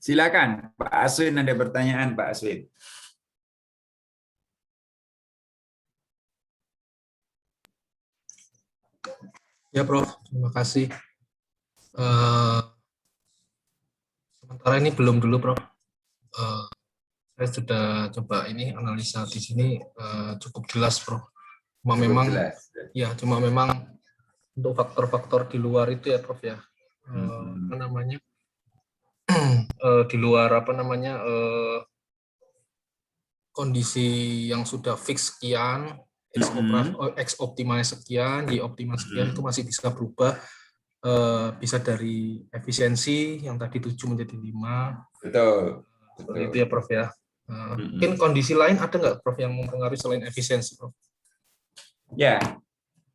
Silakan, Pak Aswin, ada pertanyaan, Pak Aswin. Ya, Prof. Terima kasih. Sementara ini belum dulu, Prof. Saya sudah coba ini analisa di sini cukup jelas, Prof. Cukup jelas. Cuma memang untuk faktor-faktor di luar itu ya, Prof ya. Apa namanya? Di luar kondisi yang sudah fix sekian, X optimal sekian, Y optimal sekian itu masih bisa berubah. Bisa dari efisiensi yang tadi 7 menjadi 5. Betul. Seperti itu ya, Prof ya. Mungkin kondisi lain ada nggak, Prof, yang mempengaruhi selain efisiensi, Prof? Ya,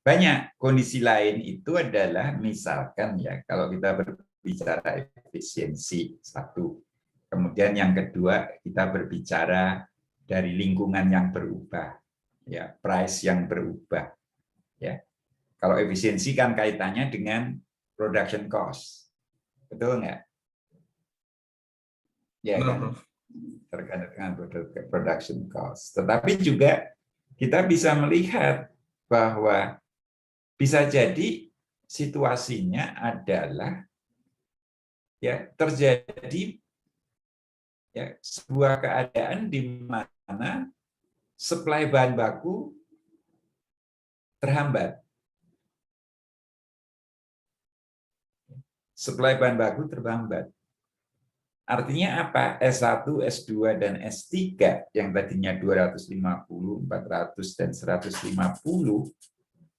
banyak. Kondisi lain itu adalah misalkan ya, kalau kita berbicara efisiensi satu, kemudian yang kedua kita berbicara dari lingkungan yang berubah, ya, price yang berubah, ya. Kalau efisiensi kan kaitannya dengan production cost, betul nggak? Ya kan, terkait dengan production cost. Tetapi juga kita bisa melihat bahwa bisa jadi situasinya adalah ya terjadi ya sebuah keadaan di mana supply bahan baku terhambat. Supply bahan baku terhambat. Artinya apa? S1, S2, dan S3 yang tadinya 250, 400, dan 150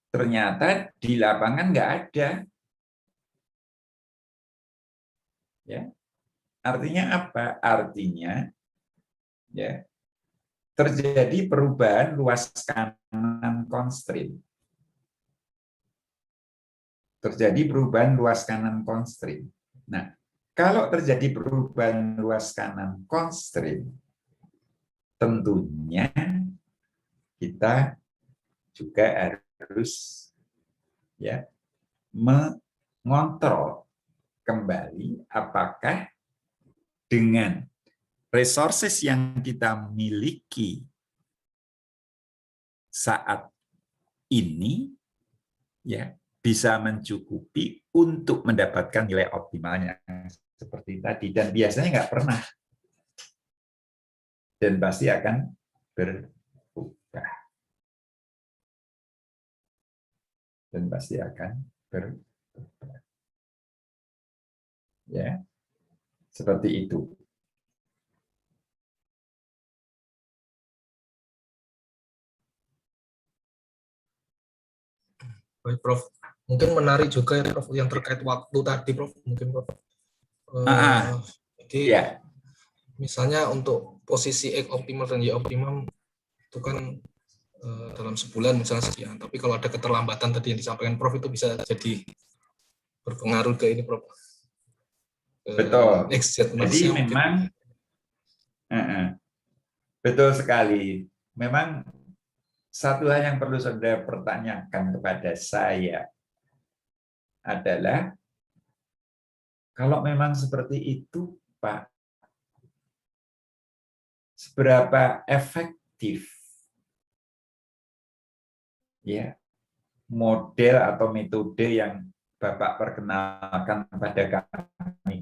ternyata di lapangan nggak ada. Ya. Artinya apa? Artinya ya terjadi perubahan luas kanan constraint. Terjadi perubahan luas kanan constraint. Nah, kalau terjadi perubahan luas kanan constraint, tentunya kita juga harus ya mengontrol kembali apakah dengan resources yang kita miliki saat ini ya bisa mencukupi untuk mendapatkan nilai optimalnya seperti tadi, dan biasanya nggak pernah dan pasti akan berubah ya seperti itu. Baik, Prof. Mungkin menarik juga ya, Prof, yang terkait waktu tadi, Prof. Mungkin, Prof. Jadi, ya. Misalnya untuk posisi X optimal dan Y optimal itu kan dalam sebulan misalnya sekian. Tapi kalau ada keterlambatan tadi yang disampaikan Prof itu bisa jadi berpengaruh ke ini, Prof. Betul. Jadi memang betul sekali. Memang satu hal yang perlu Saudara pertanyakan kepada saya adalah kalau memang seperti itu, Pak, seberapa efektif ya model atau metode yang Bapak perkenalkan pada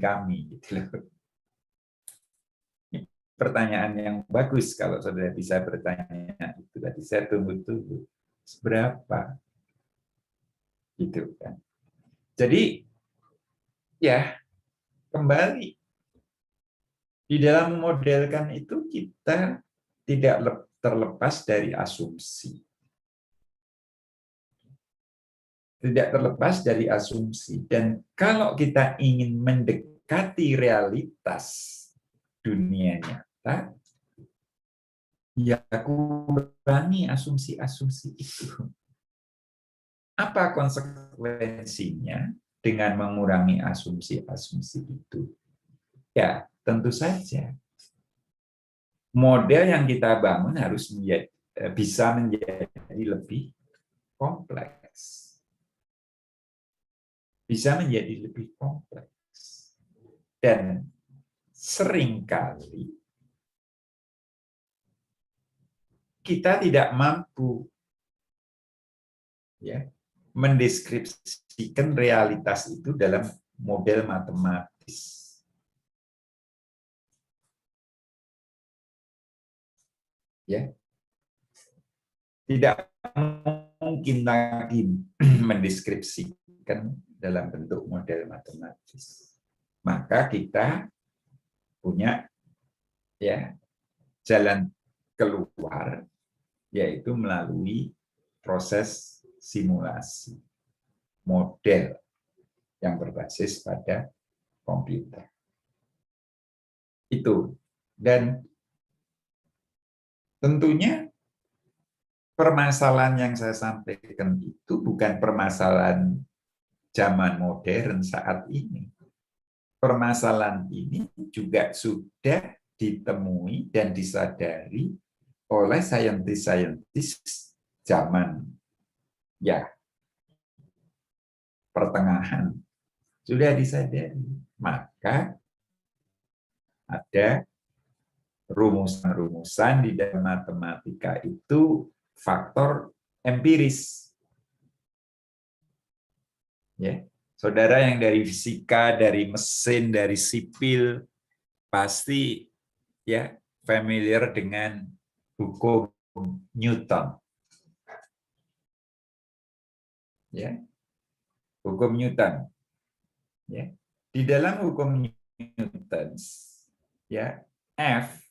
kami gitu loh. Pertanyaan yang bagus kalau Saudara bisa bertanya itu tadi, saya tunggu-tunggu seberapa gitu kan. Jadi ya kembali di dalam memodelkan itu kita tidak terlepas dari asumsi. Tidak terlepas dari asumsi. Dan kalau kita ingin mendekati realitas dunia nyata, ya kurangi asumsi-asumsi itu. Apa konsekuensinya dengan mengurangi asumsi-asumsi itu? Ya, tentu saja model yang kita bangun harus bisa menjadi lebih kompleks. Bisa menjadi lebih kompleks. Dan seringkali kita tidak mampu ya mendeskripsikan realitas itu dalam model matematis. Ya. Tidak mungkin lagi mendeskripsikan dalam bentuk model matematis. Maka kita punya ya jalan keluar, yaitu melalui proses simulasi model yang berbasis pada komputer. Itu. Dan tentunya permasalahan yang saya sampaikan itu bukan permasalahan zaman modern saat ini. Permasalahan ini juga sudah ditemui dan disadari oleh saintis-saintis zaman ya pertengahan. Sudah disadari. Maka ada rumusan-rumusan di dalam matematika itu faktor empiris. Ya. Saudara yang dari fisika, dari mesin, dari sipil pasti ya familiar dengan hukum Newton. Ya. Hukum Newton. Ya. Di dalam hukum Newton ya F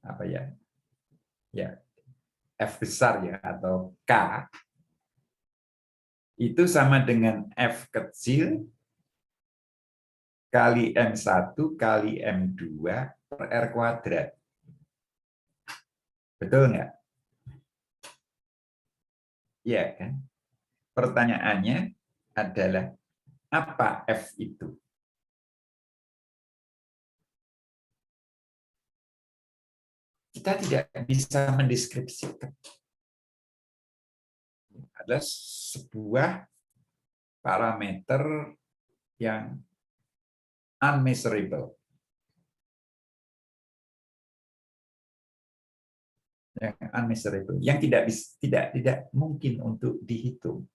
apa ya? Ya, F besar ya atau K itu sama dengan F kecil kali M1 kali M2 per R kuadrat. Betul nggak? Iya kan? Pertanyaannya adalah apa F itu? Kita tidak bisa mendeskripsikan. Ada sebuah parameter yang unmeasurable. Yang unmeasurable, yang tidak mungkin untuk dihitung.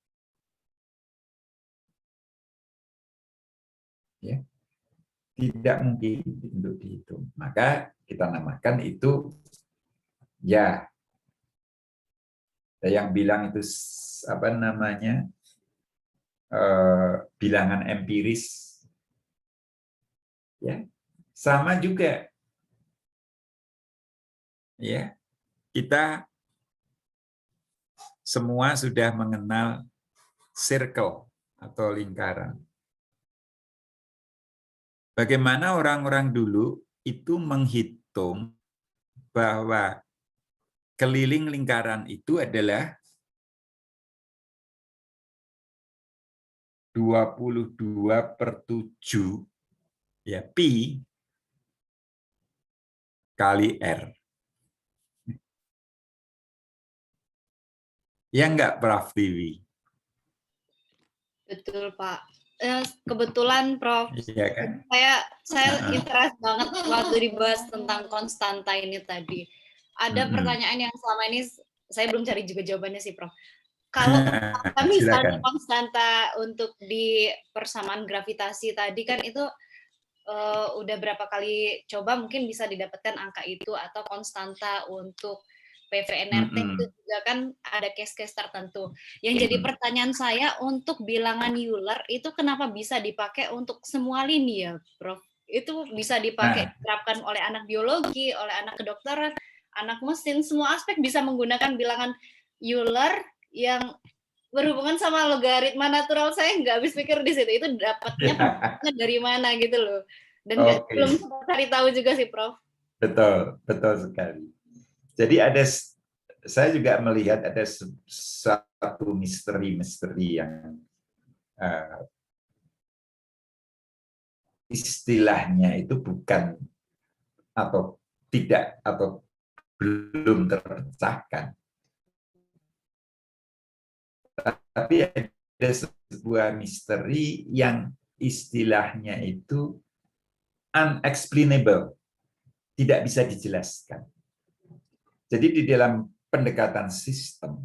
Ya. Tidak mungkin untuk dihitung. Maka kita namakan itu ya. Yang bilang itu apa namanya? Bilangan empiris. Ya. Sama juga. Ya. Kita semua sudah mengenal circle atau lingkaran. Bagaimana orang-orang dulu itu menghitung bahwa keliling lingkaran itu adalah 22/7 ya pi kali R. Ya enggak, Prof. Tiwi? Betul, Pak. Kebetulan, Prof, iya kan? saya interest banget waktu dibahas tentang konstanta ini tadi. Ada pertanyaan yang selama ini saya belum cari juga jawabannya sih, Prof. Kalau misalnya konstanta untuk di persamaan gravitasi tadi kan itu udah berapa kali coba mungkin bisa didapatkan angka itu, atau konstanta untuk PV-NRT itu juga kan ada case-case tertentu. Yang jadi pertanyaan saya, untuk bilangan Euler itu kenapa bisa dipakai untuk semua lini ya, Prof? Itu bisa dipakai, diterapkan oleh anak biologi, oleh anak kedokteran, anak mesin, semua aspek bisa menggunakan bilangan Euler yang berhubungan sama logaritma natural. Saya nggak habis pikir di situ, itu dapatnya dari mana gitu loh. Dan belum sempat cari tahu juga sih, Prof. Betul, betul sekali. Jadi saya juga melihat ada satu misteri yang istilahnya itu bukan atau tidak atau belum terpecahkan. Tapi ada sebuah misteri yang istilahnya itu unexplainable, tidak bisa dijelaskan. Jadi di dalam pendekatan sistem,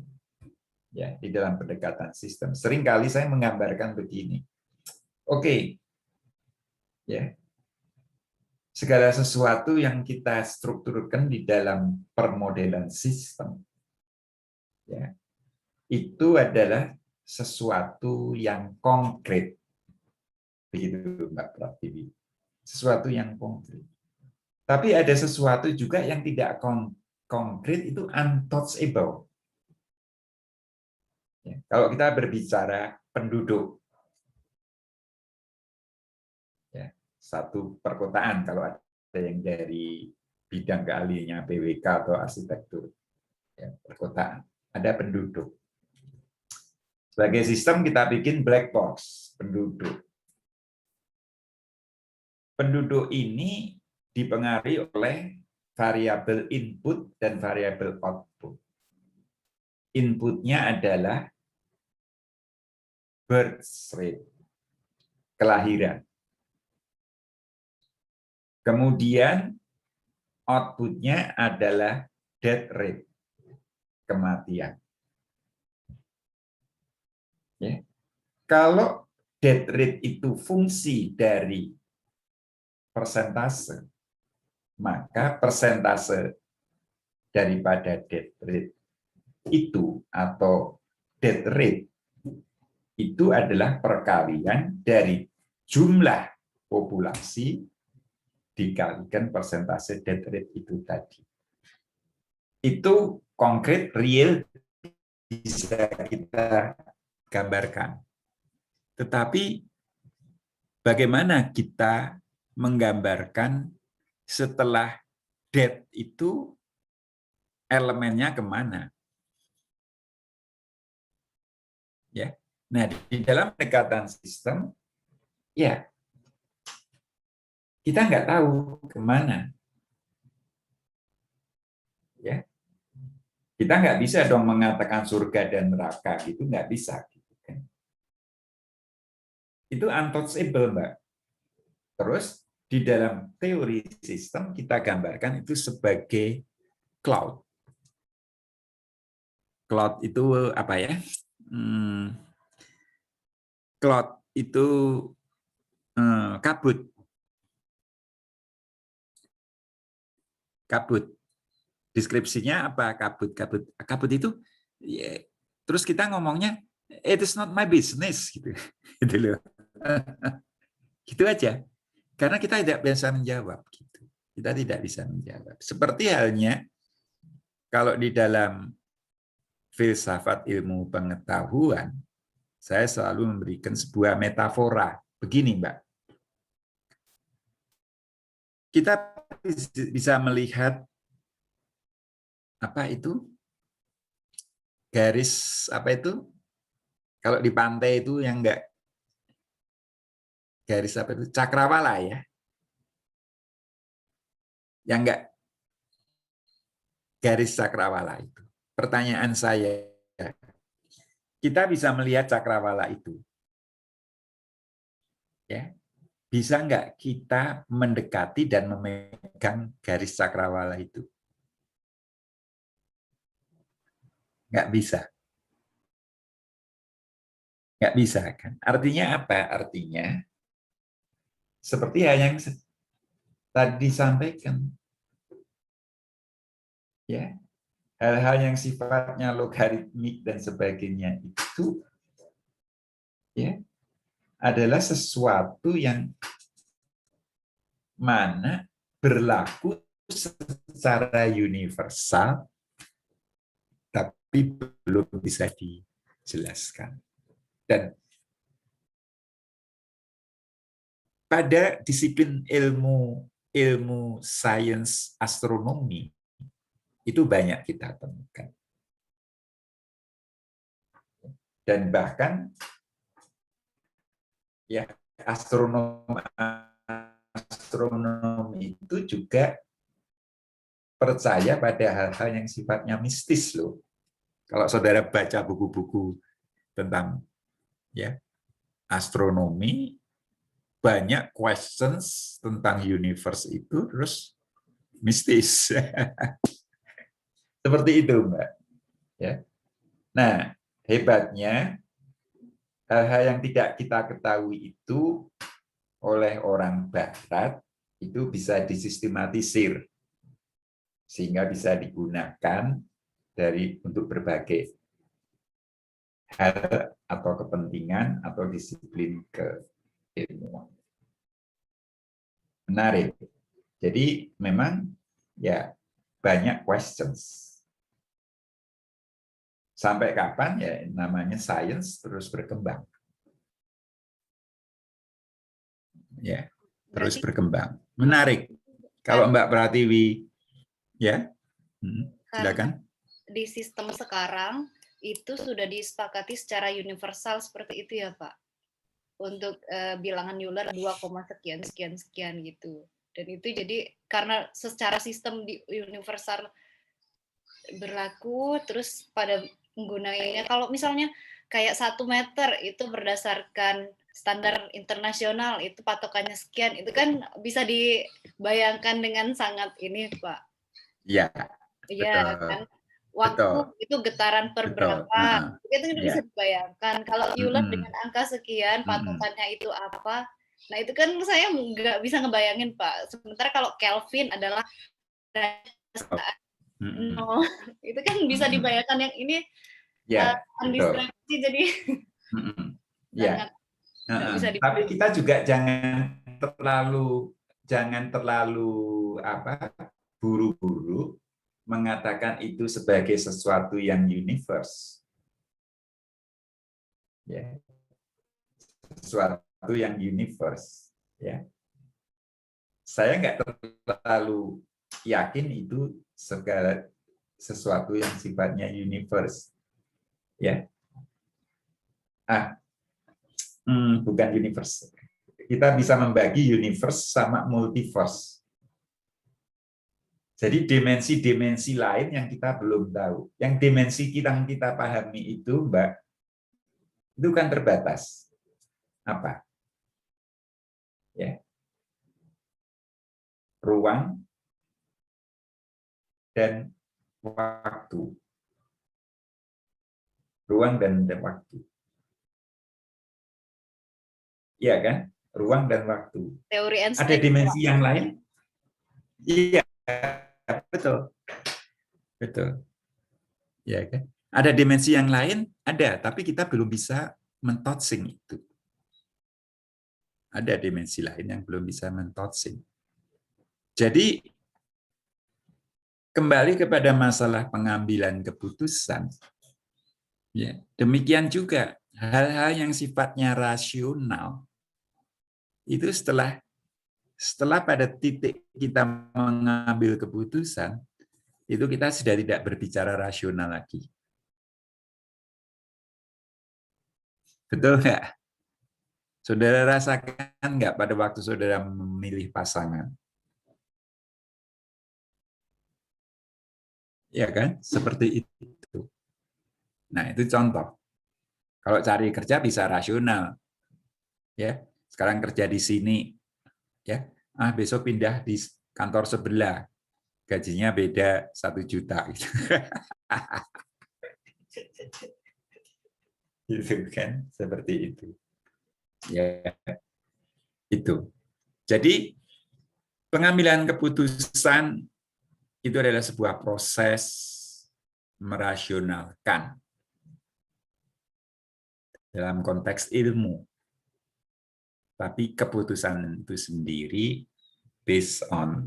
ya, di dalam pendekatan sistem, seringkali saya menggambarkan begini. Oke, ya, segala sesuatu yang kita strukturkan di dalam permodelan sistem, ya, itu adalah sesuatu yang konkret. Begitu Mbak Pratiwi. Sesuatu yang konkret. Tapi ada sesuatu juga yang tidak konkret, itu untouchable. Ya, kalau kita berbicara penduduk, ya, satu perkotaan, kalau ada yang dari bidang keahliannya BWK atau arsitektur, ya, perkotaan, ada penduduk. Sebagai sistem kita bikin black box, penduduk. Penduduk ini dipengaruhi oleh variabel input dan variabel output. Inputnya adalah birth rate, kelahiran. Kemudian outputnya adalah death rate, kematian. Ya. Kalau death rate itu fungsi dari persentase, maka persentase daripada death rate itu atau death rate itu adalah perkalian dari jumlah populasi dikalikan persentase death rate itu tadi. Itu konkret, real, bisa kita gambarkan. Tetapi bagaimana kita menggambarkan setelah death itu elemennya kemana? Ya, nah di dalam pendekatan sistem, ya kita nggak tahu kemana. Ya, kita nggak bisa dong mengatakan surga dan neraka, gitu nggak bisa. Gitu kan. Itu untouchable, Mbak. Terus di dalam teori sistem kita gambarkan itu sebagai cloud. Cloud itu apa ya? Cloud itu kabut. Kabut. Deskripsinya apa? Kabut. Kabut itu, ya, terus kita ngomongnya, it is not my business, gitu. Gitu loh. Gitu aja. Karena kita tidak bisa menjawab. Gitu. Kita tidak bisa menjawab. Seperti halnya kalau di dalam filsafat ilmu pengetahuan, saya selalu memberikan sebuah metafora. Begini, Mbak. Kita bisa melihat apa itu? Garis apa itu? Kalau di pantai itu yang enggak garis apa itu? Cakrawala ya. Yang enggak garis cakrawala itu. Pertanyaan saya, kita bisa melihat cakrawala itu. Ya. Bisa enggak kita mendekati dan memegang garis cakrawala itu? Enggak bisa. Enggak bisa kan? Artinya apa? Artinya seperti yang tadi disampaikan. Ya. Hal-hal yang sifatnya logaritmik dan sebagainya itu ya adalah sesuatu yang mana berlaku secara universal tapi belum bisa dijelaskan. Dan pada disiplin ilmu sains astronomi itu banyak kita temukan. Dan bahkan ya astronomi itu juga percaya pada hal-hal yang sifatnya mistis loh. Kalau saudara baca buku-buku tentang ya astronomi, banyak questions tentang universe itu terus mistis. Seperti itu, Mbak. Ya. Nah, hebatnya hal-hal yang tidak kita ketahui itu oleh orang Barat itu bisa disistematisir sehingga bisa digunakan untuk berbagai hal atau kepentingan atau disiplin keilmuan. Menarik. Jadi memang ya banyak questions. Sampai kapan ya namanya sains terus berkembang. Ya, terus berkembang. Menarik. Kalau Mbak Pratiwi ya, silakan. Di sistem sekarang itu sudah disepakati secara universal seperti itu ya, Pak. Untuk bilangan Euler 2, sekian sekian sekian gitu. Dan itu jadi karena secara sistem di universal berlaku, terus pada menggunainya kalau misalnya kayak 1 meter itu berdasarkan standar internasional itu patokannya sekian, itu kan bisa dibayangkan dengan sangat ini, Pak. Iya. Iya kan. Waktu betul. itu getaran per berapa, itu bisa dibayangkan. Kalau Euler dengan angka sekian, patokannya itu apa? Nah itu kan saya nggak bisa ngebayangin, Pak. Sementara kalau Kelvin adalah no, itu kan bisa dibayangkan yang ini undescribed jadi ya. Tapi kita juga jangan terlalu buru-buru mengatakan itu sebagai sesuatu yang universe. Ya. Sesuatu yang universe, ya. Saya nggak terlalu yakin itu segala sesuatu yang sifatnya universe, ya. Bukan universe. Kita bisa membagi universe sama multiverse. Jadi dimensi-dimensi lain yang kita belum tahu. Yang dimensi yang kita pahami itu, Mbak, itu kan terbatas. Apa? Ya. Ruang dan waktu. Ruang dan waktu. Iya kan? Ruang dan waktu. Teori Einstein. Ada dimensi yang lain? Iya, betul. Betul. Iya kan? Ada dimensi yang lain? Ada, tapi kita belum bisa mentouching itu. Ada dimensi lain yang belum bisa mentouching. Jadi, kembali kepada masalah pengambilan keputusan, ya, demikian juga hal-hal yang sifatnya rasional, itu setelah pada titik kita mengambil keputusan, itu kita sudah tidak berbicara rasional lagi. Betul nggak? Saudara rasakan nggak pada waktu saudara memilih pasangan? Ya kan? Seperti itu. Nah, itu contoh. Kalau cari kerja bisa rasional. Ya, sekarang kerja di sini, ya. Besok pindah di kantor sebelah. Gajinya beda 1 juta gitu. Gitu kan, seperti itu. Ya. Itu. Jadi pengambilan keputusan itu adalah sebuah proses merasionalkan dalam konteks ilmu. Tapi keputusan itu sendiri based on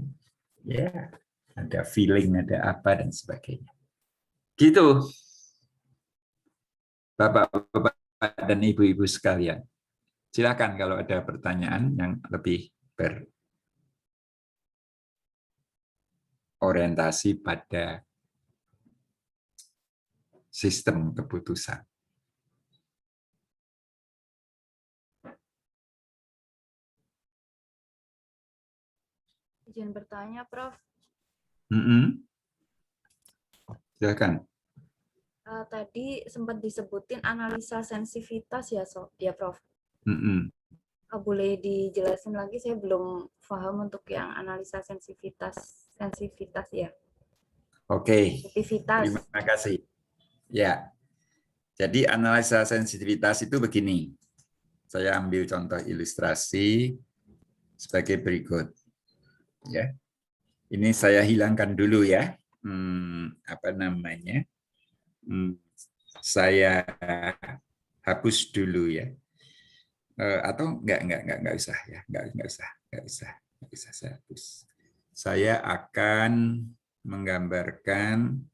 ada feeling, ada apa dan sebagainya. Gitu. Bapak-bapak dan ibu-ibu sekalian. Silakan kalau ada pertanyaan yang lebih berorientasi pada sistem keputusan. Izin bertanya, Prof. Silakan. Tadi sempat disebutin analisa sensitivitas ya, Prof. Boleh dijelasin lagi, saya belum paham untuk yang analisa sensitivitas ya. Oke, Sensitivitas. terima kasih. Ya, jadi analisa sensitivitas itu begini. Saya ambil contoh ilustrasi sebagai berikut. Ya, ini saya hilangkan dulu ya. Apa namanya? Saya hapus dulu ya. Atau enggak usah ya, enggak usah saya hapus. Saya akan menggambarkan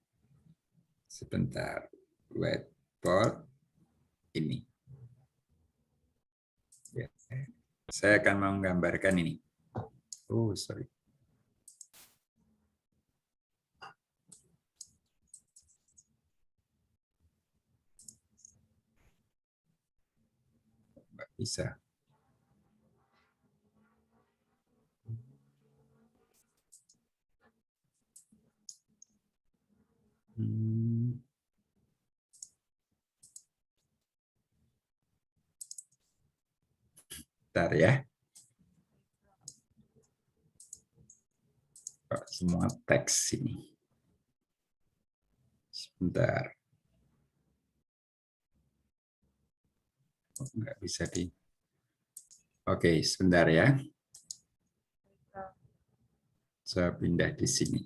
sebentar whiteboard ini. Ya, saya akan menggambarkan ini. Oh, sorry. Nggak bisa. Bentar ya. Semua teks ini. Sebentar. Oh, nggak bisa di. Oke, sebentar ya. Saya pindah di sini.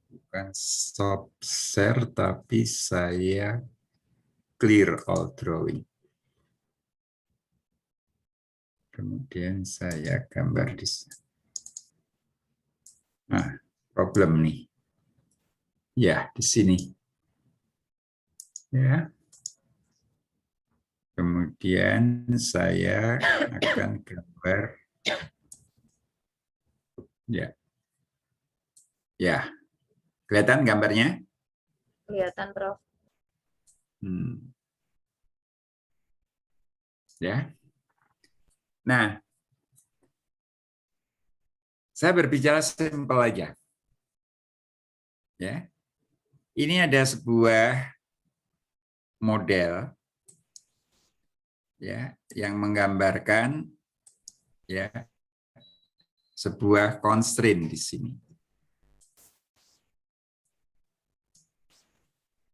Bukan stop share, tapi saya clear all drawing. Kemudian saya gambar di sini. Nah, problem nih. Ya, di sini. Ya. Kemudian saya akan gambar. Ya. Ya. Kelihatan gambarnya? Kelihatan, Prof. Ya. Nah, saya berbicara simpel aja. Ya. Ini ada sebuah model ya yang menggambarkan ya sebuah constraint di sini.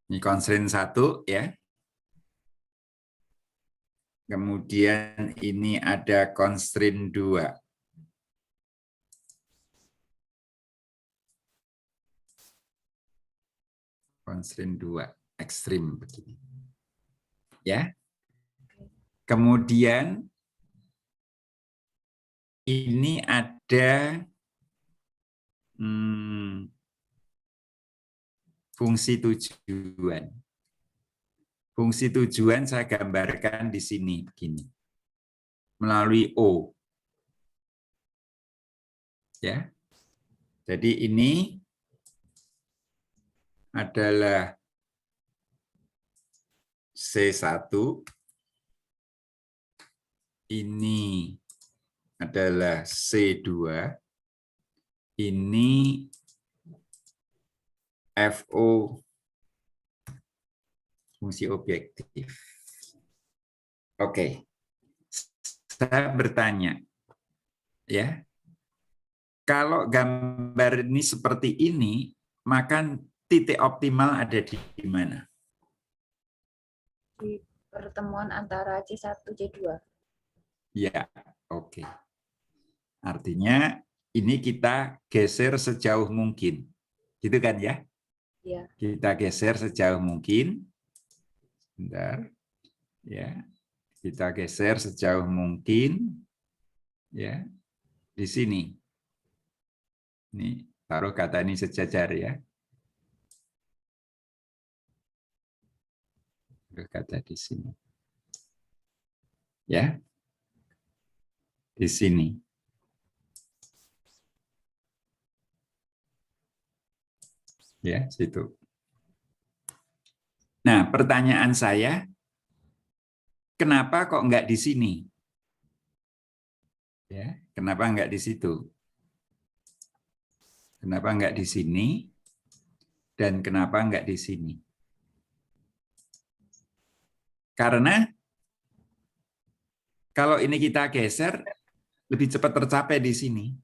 Ini constraint 1 ya. Kemudian ini ada constraint 2. Constraint 2 ekstrim begini. Ya. Kemudian ini ada fungsi tujuan. Fungsi tujuan saya gambarkan di sini begini. Melalui O. Ya. Jadi ini adalah C1. Ini adalah C2. Ini FO fungsi objektif. Oke. Saya bertanya ya. Kalau gambar ini seperti ini, maka titik optimal ada di mana? Di pertemuan antara C1 C2. Ya, oke. Artinya ini kita geser sejauh mungkin. Gitu kan ya? Ya. Kita geser sejauh mungkin. Bentar. Ya. Kita geser sejauh mungkin. Ya. Di sini. Ini taruh kata ini sejajar ya. Taruh kata di sini. Ya. Di sini. Ya, situ. Nah, pertanyaan saya, kenapa kok enggak di sini? Ya, kenapa enggak di situ? Kenapa enggak di sini? Dan kenapa enggak di sini? Karena kalau ini kita geser, lebih cepat tercapai di sini.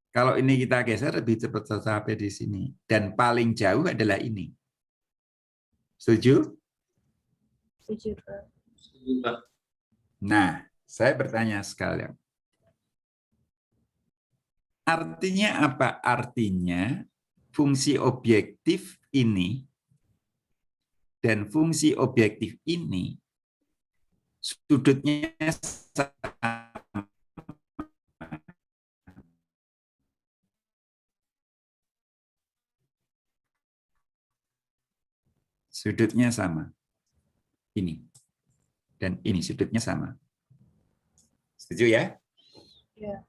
Kalau ini kita geser, lebih cepat tercapai di sini. Dan paling jauh adalah ini. Setuju? Setuju, Prof. Nah, saya bertanya sekalian. Artinya apa? Artinya fungsi objektif ini dan fungsi objektif ini sudutnya sama. Sudutnya sama. Ini. Dan ini sudutnya sama. Setuju ya? Ya.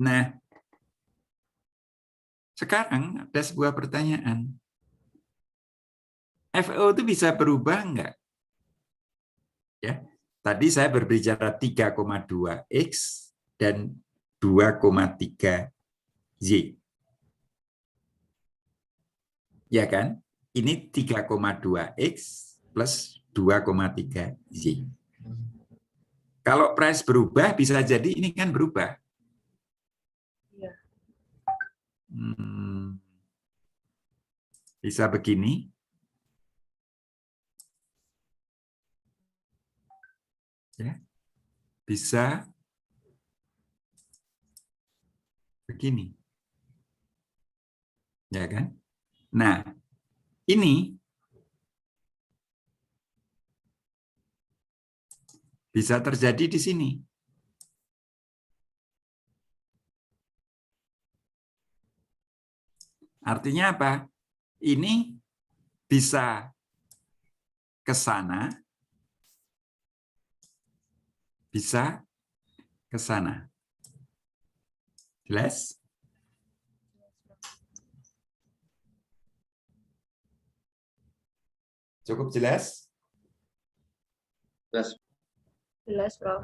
Nah, sekarang ada sebuah pertanyaan. FO itu bisa berubah enggak? Ya. Tadi saya berbicara 3,2X dan 2,3Y. Ya kan? Ini 3,2X plus 2,3Y. Kalau price berubah, bisa jadi ini kan berubah. Iya. Bisa begini. Ya. Bisa begini. Ya kan? Nah, ini bisa terjadi di sini. Artinya apa? Ini bisa ke sana, bisa ke sana. Jelas? Cukup jelas? Jelas, Prof.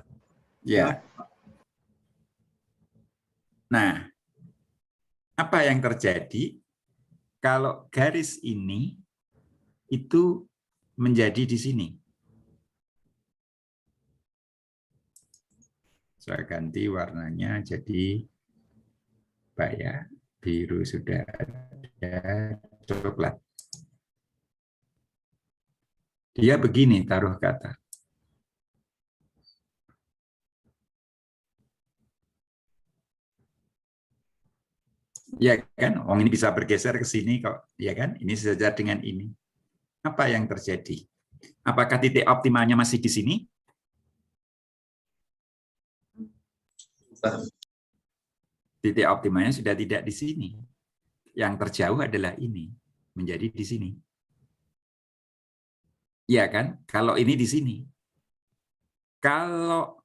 Ya. Nah, apa yang terjadi kalau garis ini itu menjadi di sini? Saya ganti warnanya jadi apa ya? Biru sudah ada, coklat. Dia begini taruh kata. Ya kan, orang ini bisa bergeser ke sini kok, ya kan? Ini sejajar dengan ini. Apa yang terjadi? Apakah titik optimalnya masih di sini? Titik optimalnya sudah tidak di sini. Yang terjauh adalah ini, menjadi di sini. Ya kan? Kalau ini di sini. Kalau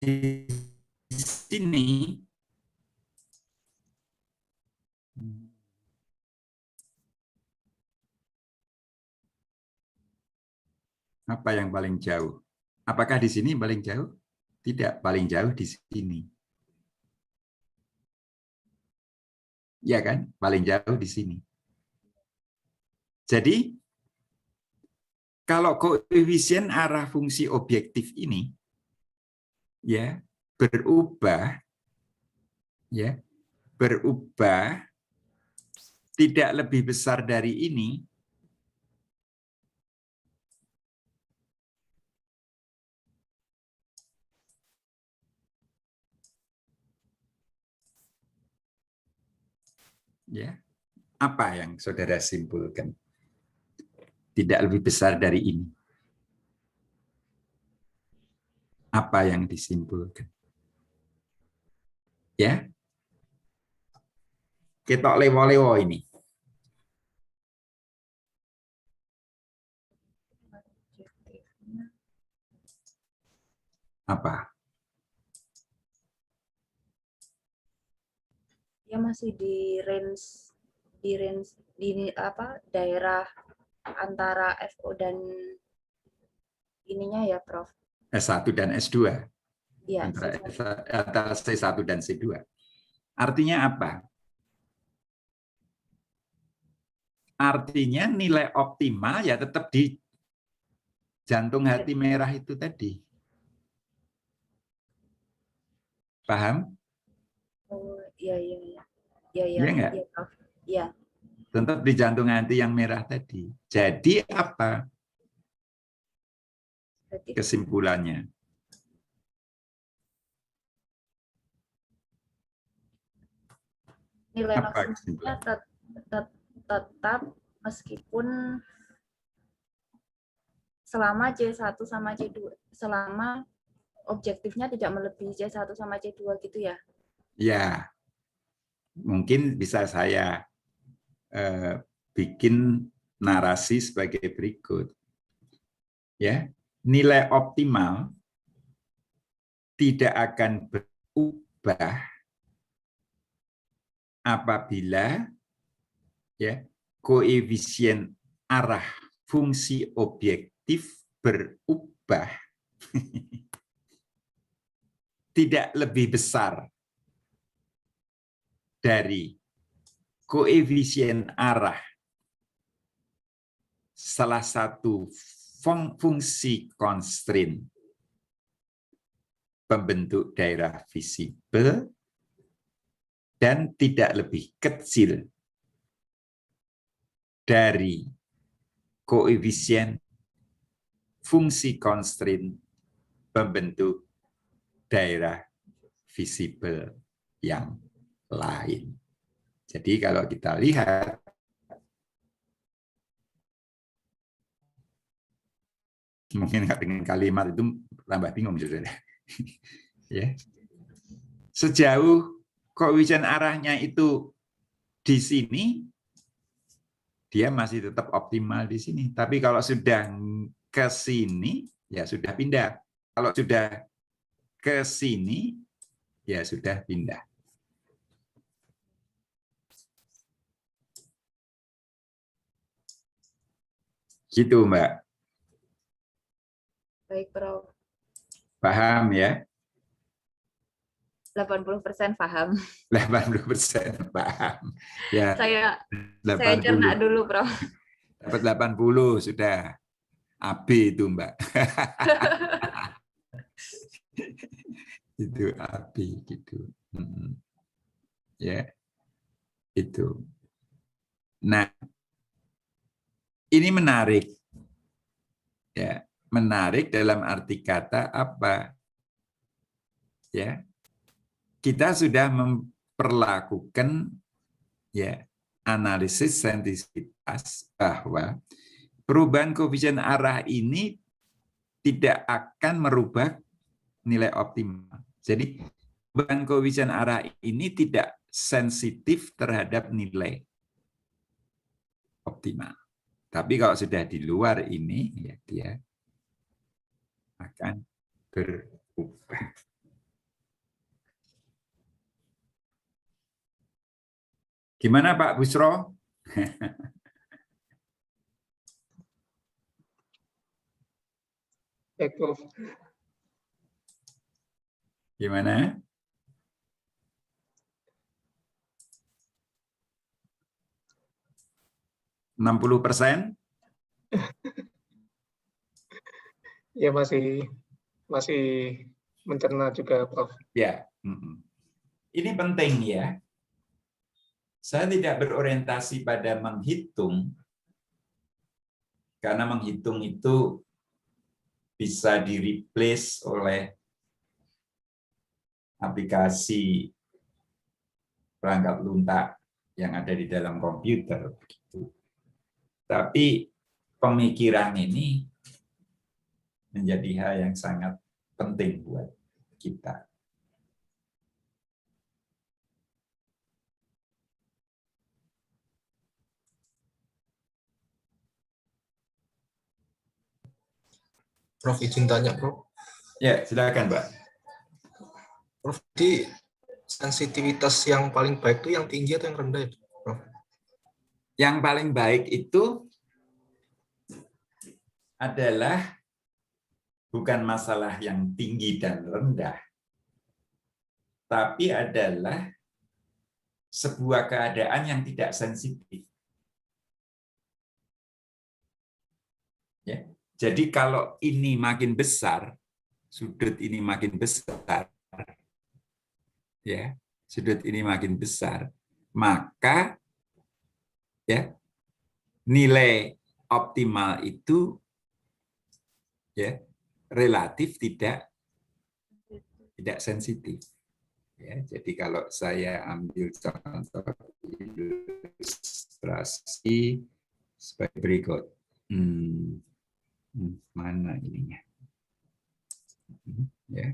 di sini apa yang paling jauh? Apakah di sini paling jauh? Tidak, paling jauh di sini. Ya kan? Paling jauh di sini. Jadi kalau koefisien arah fungsi objektif ini ya berubah tidak lebih besar dari ini, ya, apa yang saudara simpulkan? Tidak lebih besar dari ini. Apa yang disimpulkan? Ya, ketok lewo-lewo ini. Apa? Ya masih di range apa daerah antara FO dan ininya ya, Prof. S1 dan S2. Iya, Antara C1 dan C2. Artinya apa? Artinya nilai optimal ya tetap di jantung hati merah itu tadi. Paham? Oh, iya, iya, iya. Iya, iya. Iya nggak? Iya, Prof. Iya. Tetap di jantung hati yang merah tadi. Jadi apa Berarti kesimpulannya? nilai Apa maksimalnya kesimpulannya? tetap meskipun selama C1 sama C2, selama objektifnya tidak melebihi C1 sama C2 gitu ya? Ya, mungkin bisa saya bikin narasi sebagai berikut. Ya, nilai optimal tidak akan berubah apabila ya koefisien arah fungsi objektif berubah tidak lebih besar dari koefisien arah salah satu fungsi constraint pembentuk daerah visible dan tidak lebih kecil dari koefisien fungsi constraint pembentuk daerah visible yang lain. Jadi kalau kita lihat mungkin dengan kalimat itu tambah bingung saudara. Ya. Sejauh koefisien arahnya itu di sini, dia masih tetap optimal di sini. Tapi kalau sudah ke sini, ya sudah pindah. Kalau sudah ke sini, ya sudah pindah. Gitu, Mbak. Baik, Prof. Paham ya? 80% paham. 80% paham. Ya, Saya 80. cerna dulu, Prof. Dapat 80 sudah. AB itu, Mbak. Itu AB gitu. Ya. Itu. Nah, ini menarik. Ya, menarik dalam arti kata apa? Ya. Kita sudah memperlakukan ya analisis sensitivitas bahwa perubahan koefisien arah ini tidak akan merubah nilai optimal. Jadi perubahan koefisien arah ini tidak sensitif terhadap nilai optimal. Tapi kalau sudah di luar ini, ya dia akan berubah. Gimana Pak Busro? Gimana? %60? Ya masih mencerna juga, Prof. Ya. Ini penting ya. Saya tidak berorientasi pada menghitung, karena menghitung itu bisa di-replace oleh aplikasi perangkat lunak yang ada di dalam komputer. Tapi pemikiran ini menjadi hal yang sangat penting buat kita. Prof, izin tanya, Prof. Ya, silakan, Pak. Prof, di sensitivitas yang paling baik itu yang tinggi atau yang rendah itu, Prof? Yang paling baik itu adalah bukan masalah yang tinggi dan rendah, tapi adalah sebuah keadaan yang tidak sensitif. Jadi kalau ini makin besar, sudut ini makin besar, ya, sudut ini makin besar, maka ya nilai optimal itu ya relatif tidak sensitif. Ya, jadi kalau saya ambil contoh ilustrasi sebagai berikut. Mana ininya? Ya.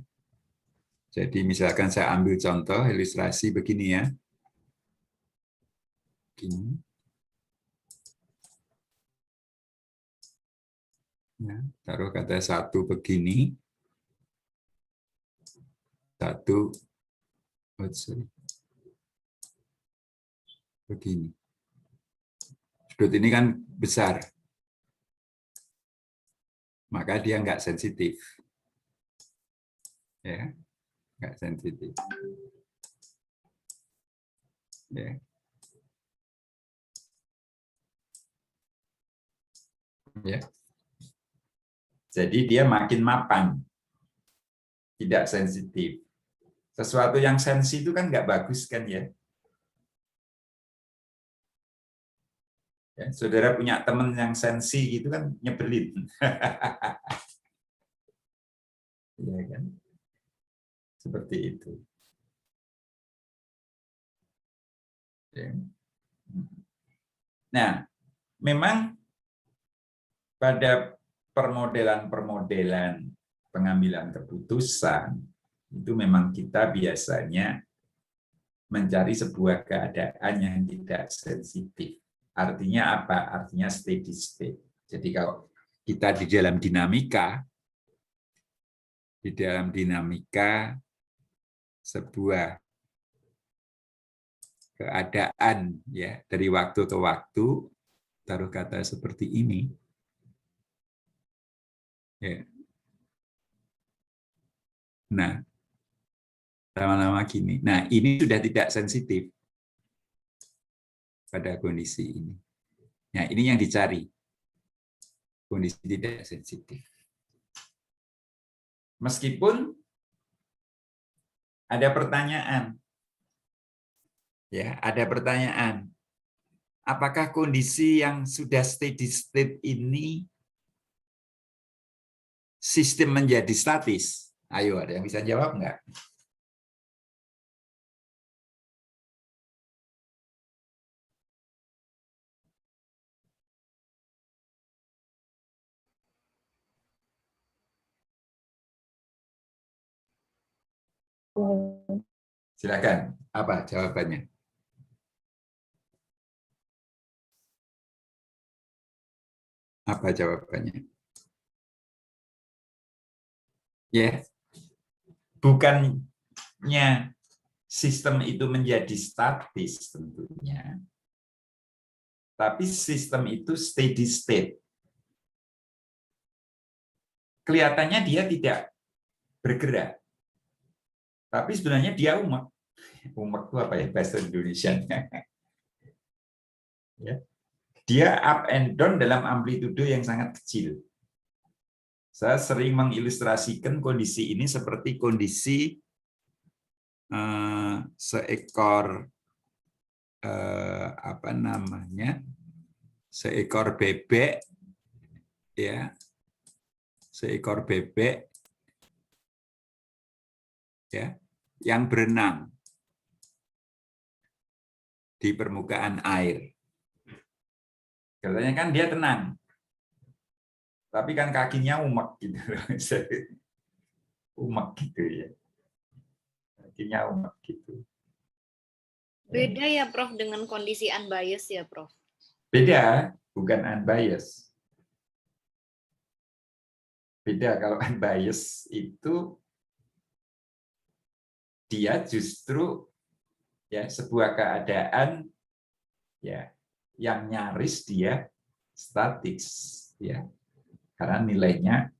Jadi misalkan saya ambil contoh ilustrasi begini ya. Begini. Ya, taruh kata satu begini. Satu begini. Sudut ini kan besar. Maka dia nggak sensitif. Ya, nggak sensitif. Ya. Ya. Jadi dia makin mapan, tidak sensitif. Sesuatu yang sensi itu kan nggak bagus kan ya. Ya, saudara punya teman yang sensi gitu kan nyebelin. Ya kan? Seperti itu. Ya. Nah, memang pada permodelan pengambilan keputusan itu memang kita biasanya mencari sebuah keadaan yang tidak sensitif. Artinya apa? Artinya steady state. Jadi kalau kita di dalam dinamika sebuah keadaan ya dari waktu ke waktu, taruh kata seperti ini. Ya. Nah, lama-lama gini. Nah, ini sudah tidak sensitif pada kondisi ini. Nah, ini yang dicari. Kondisi tidak sensitif. Meskipun ada pertanyaan. Ya, ada pertanyaan. Apakah kondisi yang sudah steady state ini sistem menjadi statis? Ayo, ada yang bisa jawab nggak? Silakan, apa jawabannya? Apa jawabannya? Ya, bukannya sistem itu menjadi statis tentunya, tapi sistem itu steady state. Kelihatannya dia tidak bergerak, tapi sebenarnya dia umek. Umek itu apa ya bahasa Indonesianya? Ya. Dia up and down dalam amplitudo yang sangat kecil. Saya sering mengilustrasikan kondisi ini seperti kondisi seekor apa namanya, seekor bebek, ya, seekor bebek, ya, yang berenang di permukaan air. Katanya kan dia tenang, tapi kan kakinya umek gitu, umek gitu ya, kakinya umek gitu. Beda ya Prof dengan kondisi unbiased ya Prof? Beda, bukan unbiased. Beda, kalau unbiased itu dia justru ya sebuah keadaan ya yang nyaris dia statis ya. Karena nilainya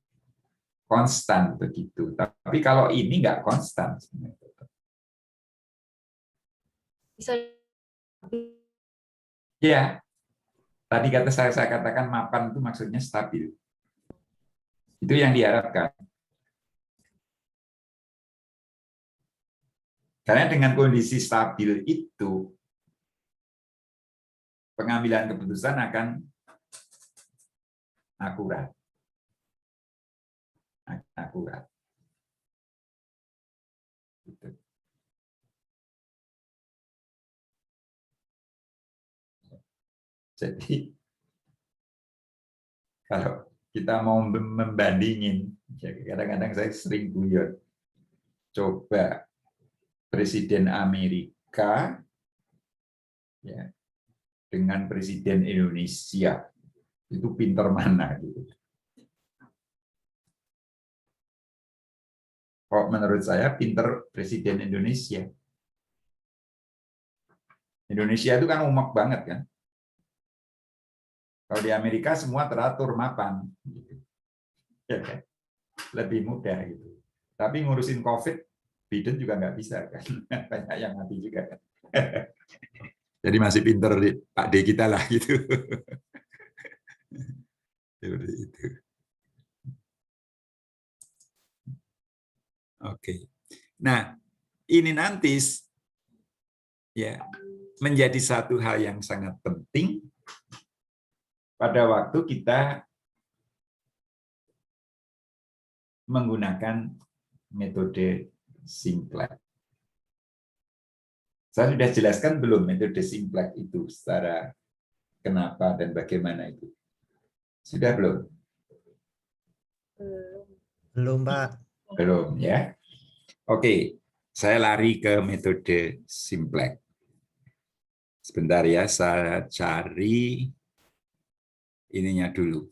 konstan begitu. Tapi kalau ini nggak konstan. Bisa Ya, tadi saya katakan mapan itu maksudnya stabil. Itu yang diharapkan. Karena dengan kondisi stabil itu, pengambilan keputusan akan akurat. Akurat. Gitu. Jadi, kalau kita mau membandingin, kadang-kadang saya sering guyon, coba Presiden Amerika ya, dengan Presiden Indonesia, itu pinter mana gitu. Kok menurut saya pinter Presiden Indonesia. Indonesia itu kan umek banget kan. Kalau di Amerika semua teratur mapan, gitu. Ya, kan? Lebih mudah gitu. Tapi ngurusin COVID, Biden juga nggak bisa kan, banyak yang mati juga kan. Jadi masih pinter Pak D kita lah gitu. Seperti itu. Oke. Nah, ini nanti ya menjadi satu hal yang sangat penting pada waktu kita menggunakan metode simplex. Saya sudah jelaskan belum metode simplex itu secara kenapa dan bagaimana itu? Sudah belum? Belum, Pak. Belum ya. Oke, saya lari ke metode simplex. Sebentar ya, saya cari ininya dulu.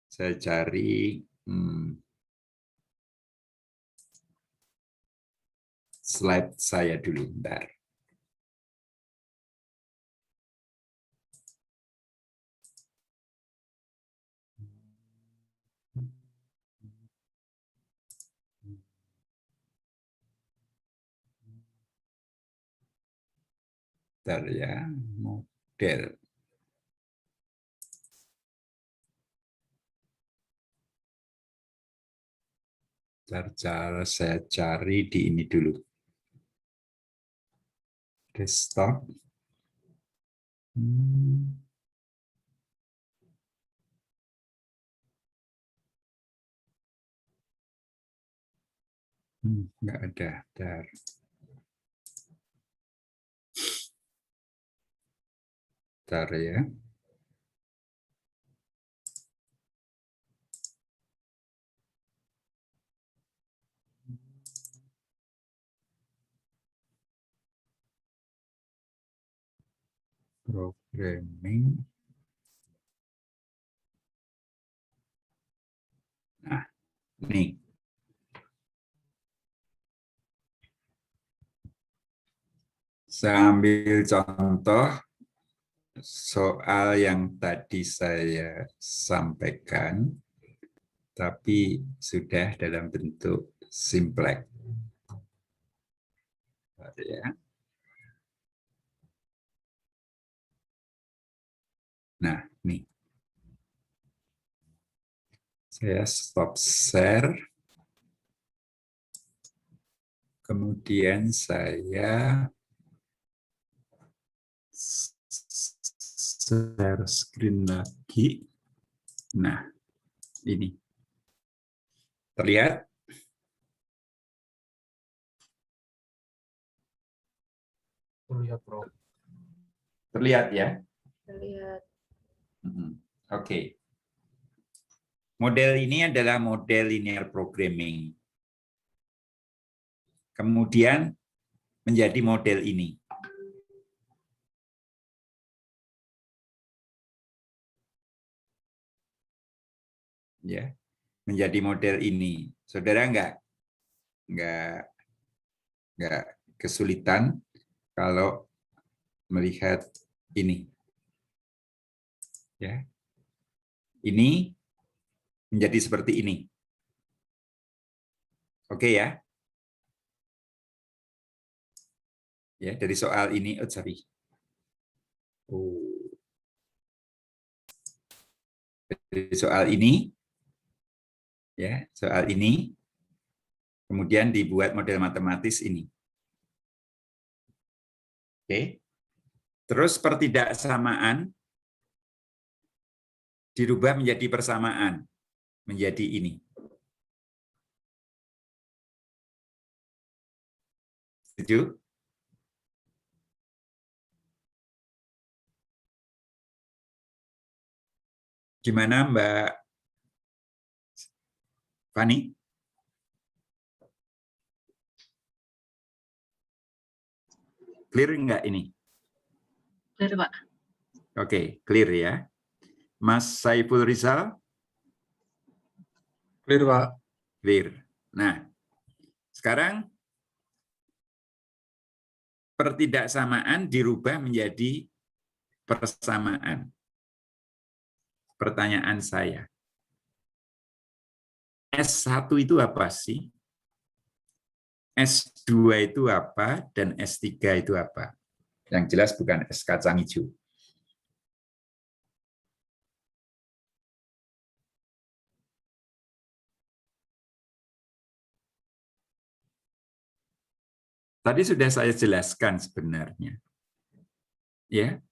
Saya cari slide saya dulu, bentar. Bentar ya, model. Cara saya cari di ini dulu. Desktop. Nggak ada. Bentar. Bentar ya. Programming. Nah, nih. Saya ambil contoh soal yang tadi saya sampaikan, tapi sudah dalam bentuk simplex. Ya. Nah, nih. Saya stop share. Kemudian saya share screen lagi. Nah, ini. Terlihat? Terlihat, Prof. Terlihat ya? Terlihat. Oke. Model ini adalah model linear programming. Kemudian menjadi model ini. Ya, menjadi model ini. Saudara nggak kesulitan kalau melihat ini. Ya. Ini menjadi seperti ini. Oke ya? Ya, dari soal ini, sorry. Dari soal ini Ya, soal ini. Kemudian dibuat model matematis ini. Oke. Terus pertidaksamaan dirubah menjadi persamaan, menjadi ini. Setuju? Gimana Mbak Fani? Clear enggak ini? Clear, Pak. Oke, clear ya. Mas Saiful Rizal? Clear, Pak. Clear. Nah, sekarang pertidaksamaan dirubah menjadi persamaan. Pertanyaan saya, S1 itu apa sih? S2 itu apa? Dan S3 itu apa? Yang jelas bukan es kacang hijau. Tadi sudah saya jelaskan sebenarnya. Ya,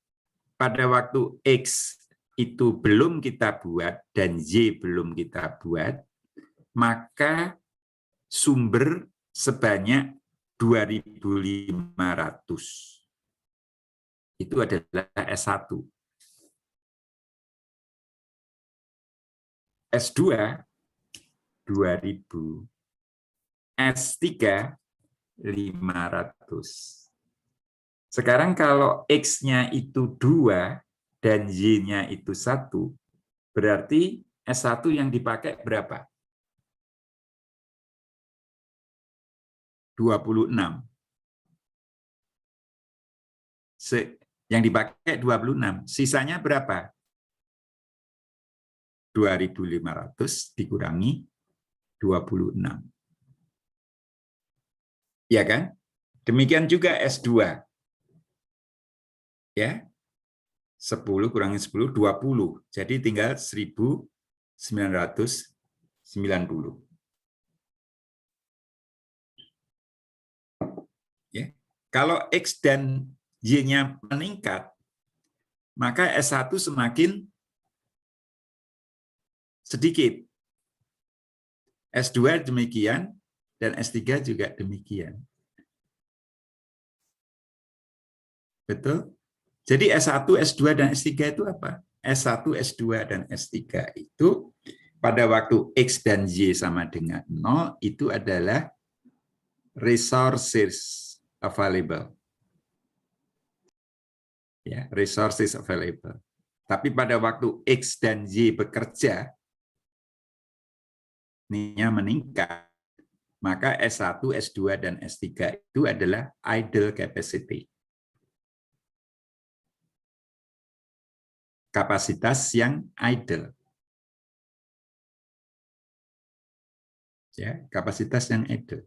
pada waktu X itu belum kita buat dan Y belum kita buat, maka sumber sebanyak 2.500. Itu adalah S1. S2 2.000. S3 500. Sekarang kalau X-nya itu 2 dan Y-nya itu 1, berarti S1 yang dipakai berapa? 26. Yang dipakai 26. Sisanya berapa? 2.500 dikurangi 26. Ya kan? Demikian juga S2. Ya. 10 kurangi 10, 20. Jadi tinggal 1.990. Ya. Kalau X dan Y-nya meningkat, maka S1 semakin sedikit. S2 demikian, dan S3 juga demikian. Betul? Jadi S1, S2, dan S3 itu apa? S1, S2, dan S3 itu pada waktu X dan Y sama dengan 0, itu adalah resources available. Ya, resources available. Tapi pada waktu X dan Y bekerja, nilainya meningkat, maka S1, S2, dan S3 itu adalah idle capacity. Kapasitas yang idle. Ya, kapasitas yang idle.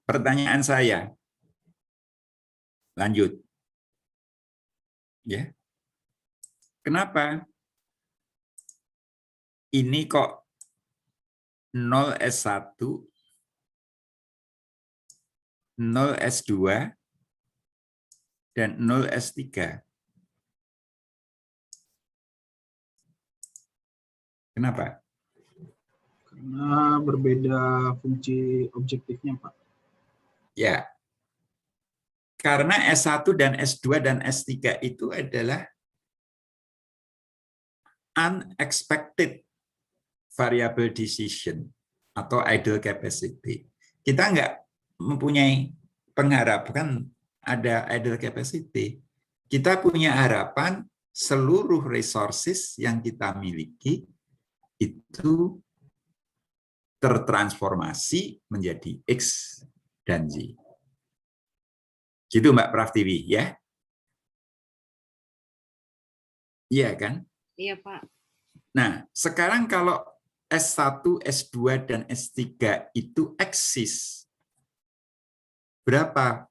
Pertanyaan saya, lanjut. Ya. Kenapa ini kok 0 S1, 0 S2, dan 0 S3? Kenapa? Karena berbeda fungsi objektifnya, Pak. Ya. Karena S1 dan S2 dan S3 itu adalah unexpected variable decision atau idle capacity. Kita nggak mempunyai pengharapan ada idle capacity. Kita punya harapan seluruh resources yang kita miliki itu tertransformasi menjadi X dan Y. Gitu Mbak Praftiwi, ya? Iya kan? Iya, Pak. Nah, sekarang kalau S1, S2, dan S3 itu eksis, berapa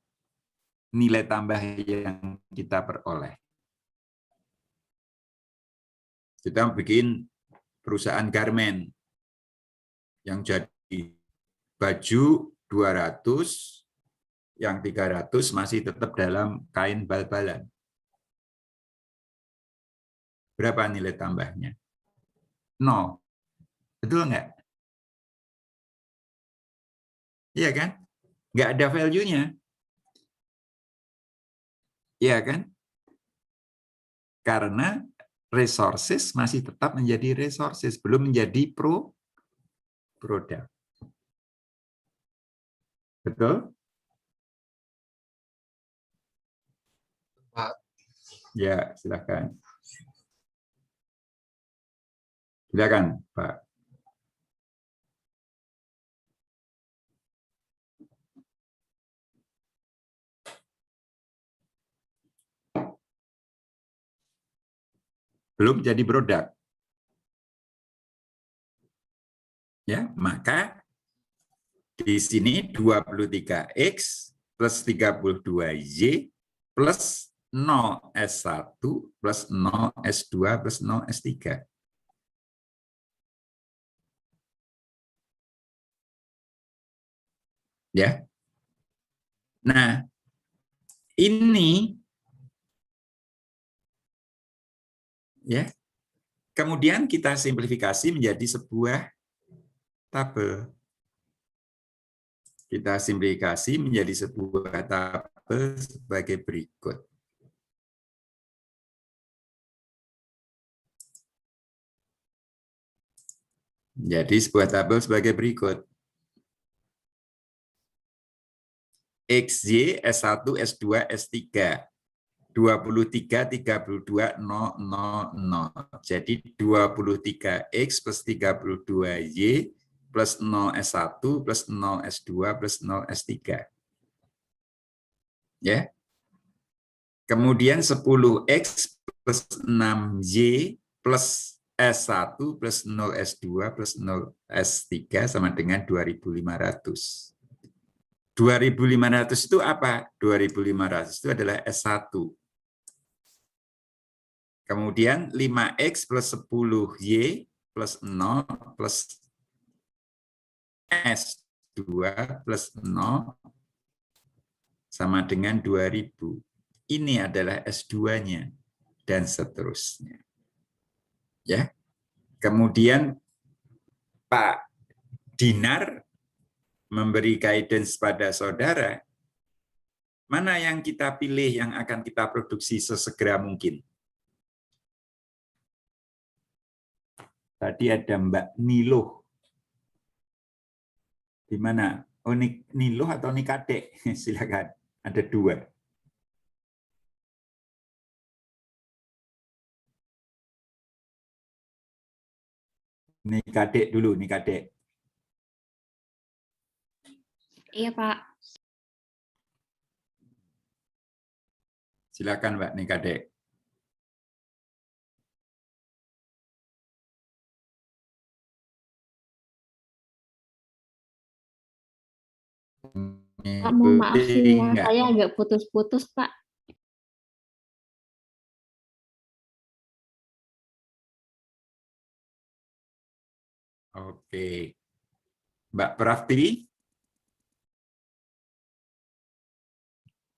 nilai tambah yang kita peroleh? Kita bikin perusahaan garment yang jadi baju 200, yang 300 masih tetap dalam kain bal-balan. Berapa nilai tambahnya? 0. Betul nggak? Iya kan? Nggak ada value-nya. Iya kan? Karena resources masih tetap menjadi resources, belum menjadi produk. Betul? Pak. Ya, silakan. Silakan, Pak. Belum jadi produk. Ya, maka di sini 23X plus 32Y plus 0S1 plus 0S2 plus 0S3. Ya. Nah, ini ya. Kemudian kita simplifikasi menjadi sebuah tabel. Kita simplifikasi menjadi sebuah tabel sebagai berikut. Jadi sebuah tabel sebagai berikut. XY, S1, S2, S3. 23, 32, 0, 0, 0. Jadi 23X plus 32Y plus 0S1 plus 0S2 plus 0S3. Ya. Kemudian 10X plus 6Y plus S1 plus 0S2 plus 0S3 sama dengan 2.500. 2.500 itu apa? 2.500 itu adalah S1. Kemudian 5X plus 10Y plus 0 plus S2 plus 0 sama dengan 2.000. Ini adalah S2-nya dan seterusnya. Ya. Kemudian Pak Dinar memberi guidance pada saudara, mana yang kita pilih yang akan kita produksi sesegera mungkin. Tadi ada Mbak Niluh. Di mana? Oh, Niluh atau Nikadek? Silakan. Ada 2. Nikadek dulu, Nikadek. Iya, Pak. Silakan Mbak Nikadek. Pak, mohon maaf sinyal saya agak putus-putus, Pak. Oke. Mbak Prafti?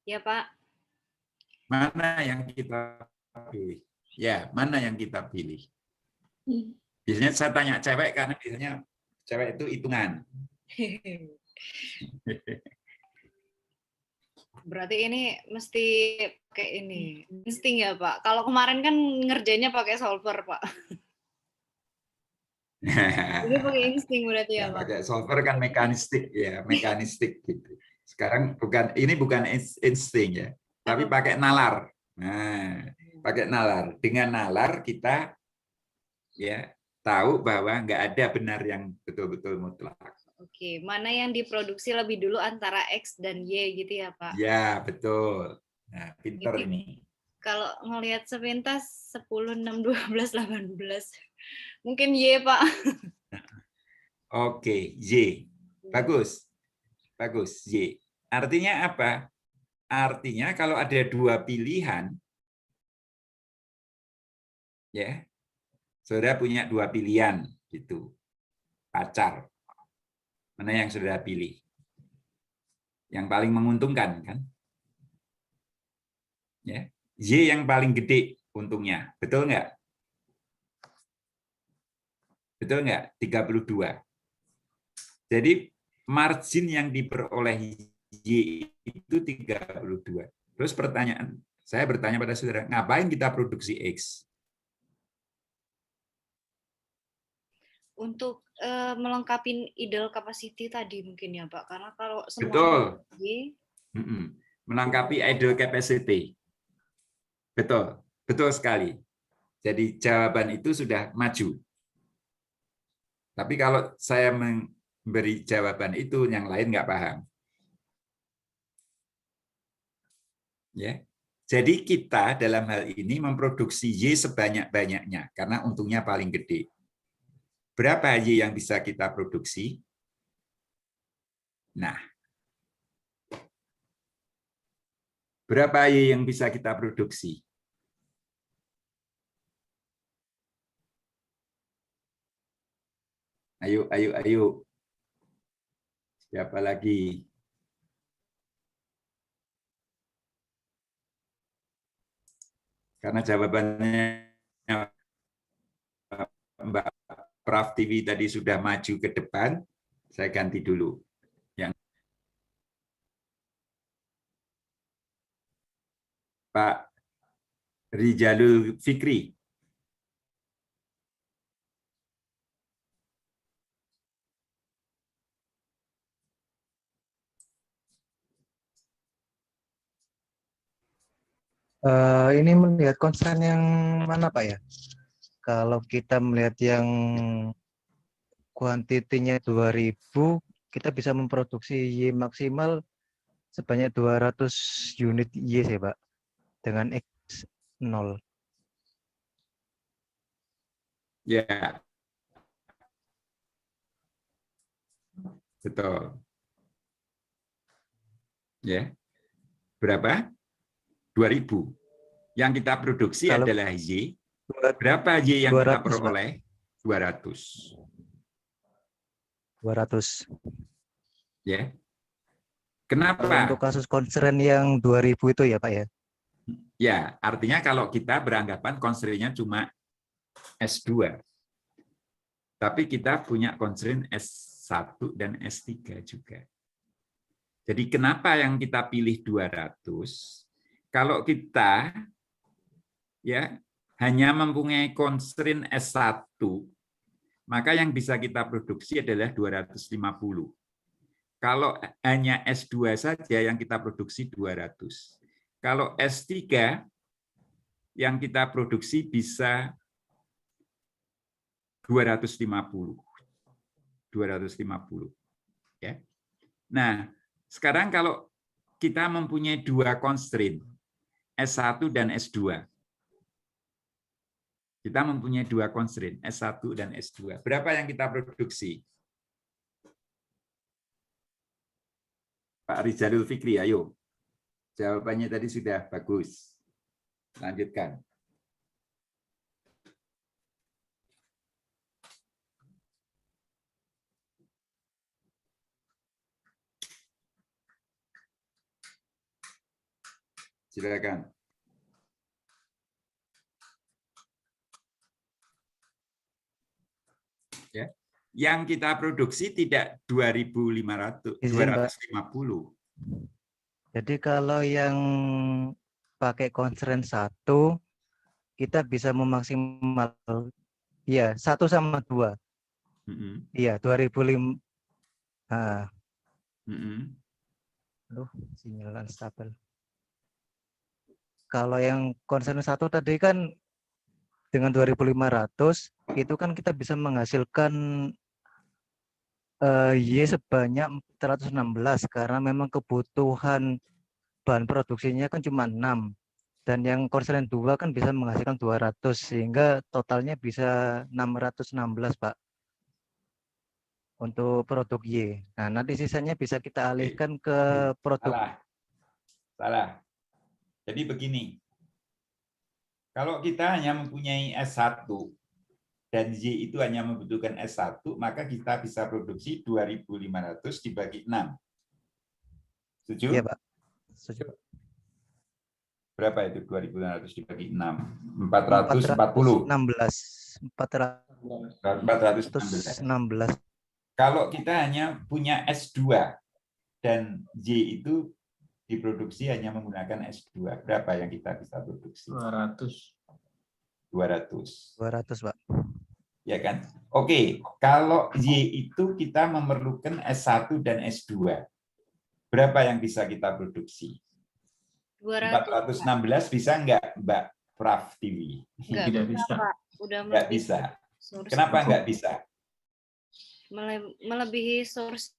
Ya, Pak. Mana yang kita pilih? Ya, mana yang kita pilih? Biasanya saya tanya cewek karena biasanya cewek itu hitungan. Berarti ini mesti pakai ini insting ya, Pak. Kalau kemarin kan ngerjainnya pakai solver, Pak. Ini pakai insting berarti ya, Pak. Pakai solver kan mekanistik ya, mekanistik gitu. Sekarang ini bukan insting ya, tapi pakai nalar. Nah, pakai nalar. Dengan nalar kita ya tahu bahwa nggak ada benar yang betul-betul mutlak. Oke, mana yang diproduksi lebih dulu antara X dan Y gitu ya, Pak? Ya, betul. Nah, pinter ini. Kalau ngelihat sepintas 10, 6, 12, 18. Mungkin Y, Pak. Oke, Y. Bagus. Bagus, Y. Artinya apa? Artinya kalau ada dua pilihan, ya, saudara punya dua pilihan, gitu. Pacar, mana yang saudara pilih? Yang paling menguntungkan, kan? Ya, Y yang paling gede untungnya, betul nggak? Betul nggak? 32. Jadi margin yang diperoleh Y itu 32. Terus saya bertanya pada saudara, ngapain kita produksi X? Untuk melengkapi idle capacity tadi mungkin ya Pak, karena kalau Betul. semuanya Y, Melengkapi idle capacity. Betul, betul sekali. Jadi jawaban itu sudah maju. Tapi kalau saya memberi jawaban itu, yang lain nggak paham. Ya. Jadi kita dalam hal ini memproduksi Y sebanyak-banyaknya karena untungnya paling gede. Berapa Y yang bisa kita produksi? Nah, berapa Y yang bisa kita produksi? Ayo, ayo, ayo. Siapa lagi? Karena jawabannya Mbak Prof. TV tadi sudah maju ke depan, saya ganti dulu. Yang Pak Rijalul Fikri. Ini melihat konsen yang mana Pak ya? Kalau kita melihat yang kuantitinya 2000, kita bisa memproduksi Y maksimal sebanyak 200 unit Y sih Pak, dengan X 0. Ya, betul. Ya, berapa? 2000. Yang kita produksi Kalau adalah Y. Berapa Y yang kita 200, peroleh? 200. 200. Ya. Kalau Kenapa? untuk kasus konsen yang 2000 itu ya Pak ya? Ya, artinya kalau kita beranggapan constraint-nya cuma S2. Tapi kita punya constraint S1 dan S3 juga. Jadi kenapa yang kita pilih 200? Kalau kita ya hanya mempunyai constraint S1, maka yang bisa kita produksi adalah 250. Kalau hanya S2 saja yang kita produksi 200. Kalau S3 yang kita produksi bisa 250. 250. Ya. Nah, sekarang kalau kita mempunyai dua constraint, S1 dan S2. Kita mempunyai dua constraint, S1 dan S2. Berapa yang kita produksi? Pak Rizalul Fikri, ayo. Jawabannya tadi sudah bagus. Lanjutkan. Silakan. Ya. Yang kita produksi tidak 2.500, 250. Jadi kalau yang pakai constraint 1, kita bisa memaksimal ya 1 sama 2. Iya, 2005. Aduh, sinyal unstable. Kalau yang constraint 1 tadi kan dengan 2.500 itu kan kita bisa menghasilkan Y sebanyak 416 karena memang kebutuhan bahan produksinya kan cuma 6 dan yang constraint 2 kan bisa menghasilkan 200 sehingga totalnya bisa 616 Pak untuk produk Y. Nah, nanti sisanya bisa kita alihkan ke produk. Salah. Jadi begini, kalau kita hanya mempunyai S1 dan Y itu hanya membutuhkan S1, maka kita bisa produksi 2.500 dibagi 6. Setuju? Iya, Pak. Setuju. Berapa itu 2.500 dibagi 6? 440. 416. Kalau kita hanya punya S2 dan Y itu diproduksi hanya menggunakan S2, berapa yang kita bisa produksi? 200. 200, Pak. Ya kan? Oke, kalau Y itu kita memerlukan S1 dan S2. Berapa yang bisa kita produksi? 416 bisa enggak, Mbak Prof TV? Tidak bisa. Udah enggak bisa. Kenapa enggak bisa? Melebihi source.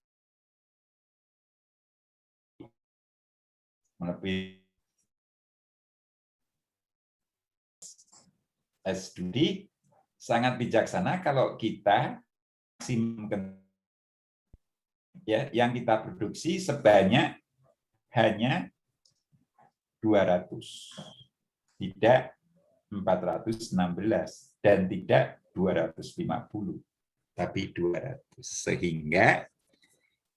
Melebihi S2. Sangat bijaksana kalau kita maksimumkan ya yang kita produksi sebanyak hanya 200, tidak 416 dan tidak 250, tapi 200. Sehingga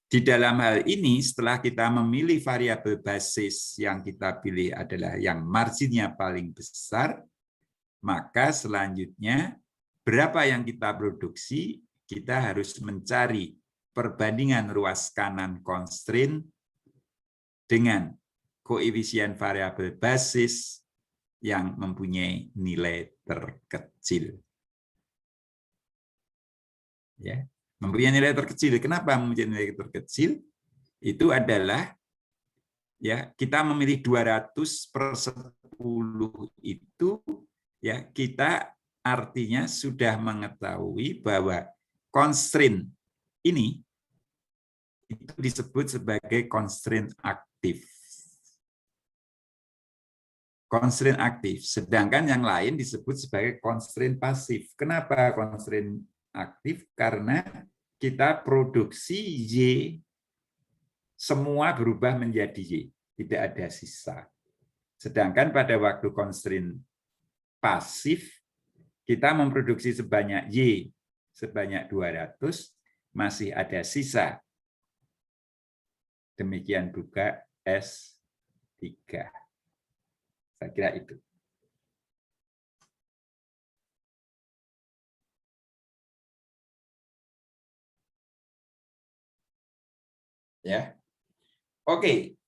di dalam hal ini setelah kita memilih variabel basis yang kita pilih adalah yang marginnya paling besar, maka selanjutnya berapa yang kita produksi, kita harus mencari perbandingan ruas kanan constraint dengan koefisien variabel basis yang mempunyai nilai terkecil. Ya, mempunyai nilai terkecil. Kenapa mempunyai nilai terkecil? Itu adalah ya kita memilih 200/10 itu ya kita artinya sudah mengetahui bahwa constraint ini itu disebut sebagai constraint aktif. Constraint aktif, sedangkan yang lain disebut sebagai constraint pasif. Kenapa constraint aktif? Karena kita produksi Y semua berubah menjadi Y, tidak ada sisa. Sedangkan pada waktu constraint pasif, kita memproduksi sebanyak Y, sebanyak 200, masih ada sisa. Demikian juga S3. Saya kira itu. Ya. Oke.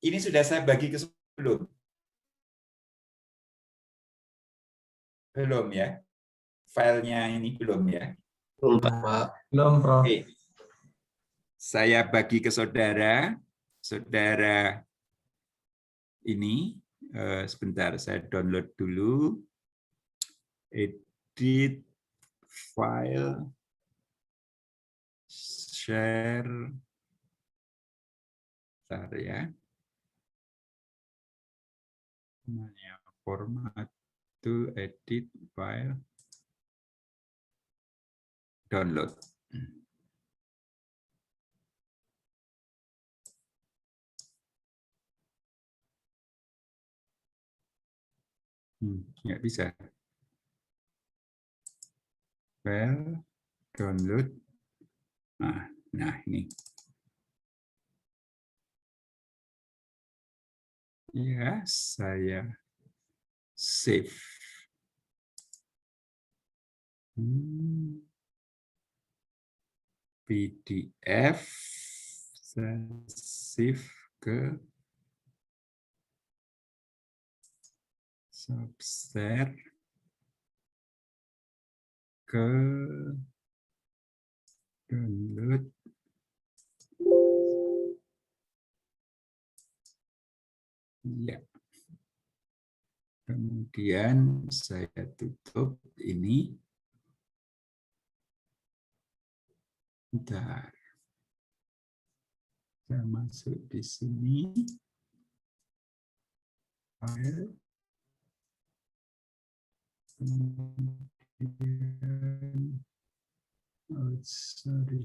Ini sudah saya bagi ke sebelum. Belum ya. Filenya ini belum ya. Belum, Pak. Belum, Prof. Oke. Saya bagi ke saudara. Saudara ini sebentar saya download dulu. Edit file, share, bentar ya. Format to edit file, download. Nggak bisa. File, download. Nah ini. Ya, saya save. PDF, saya save ke Subshare, ke download. Ya. Kemudian saya tutup ini. Bentar. Saya masuk di sini. File. Oh, sorry.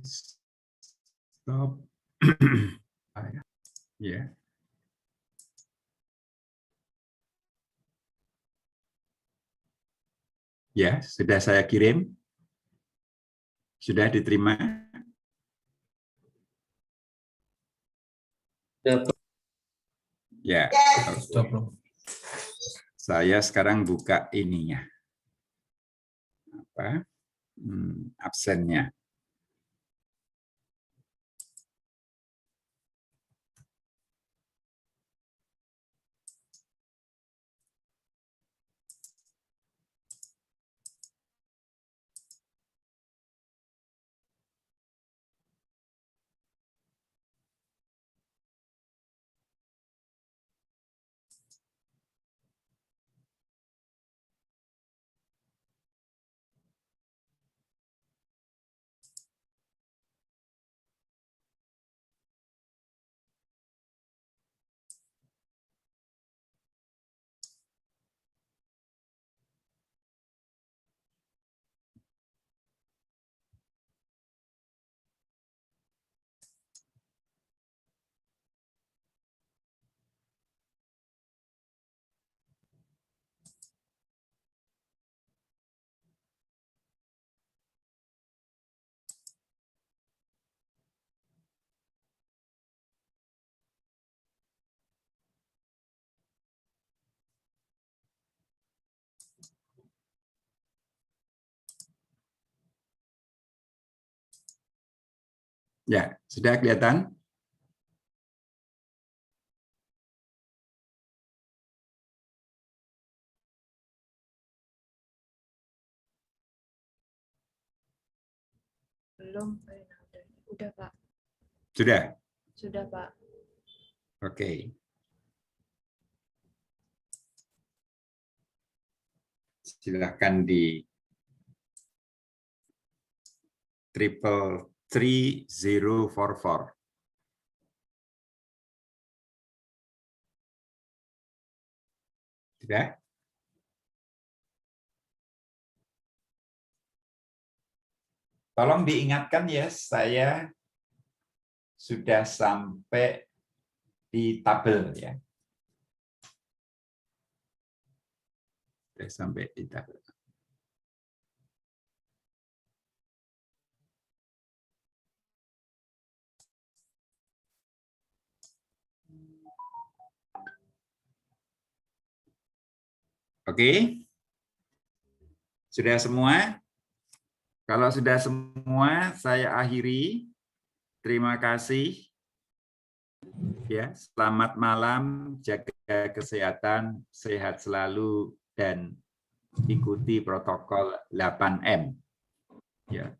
Stop. Ya. Ya, sudah saya kirim. Sudah diterima? Ya. Sudah, Bro. Saya sekarang buka ininya. Apa? Absennya. Ya, sudah kelihatan? Belum. Udah, Pak. Sudah? Sudah, Pak. Oke. Silakan di 333-044. Sudah? Tolong diingatkan ya, saya sudah sampai di tabel ya. Sudah sampai di tabel. Oke? Sudah semua? Kalau sudah semua, saya akhiri. Terima kasih. Ya, selamat malam, jaga kesehatan, sehat selalu, dan ikuti protokol 8M. Ya,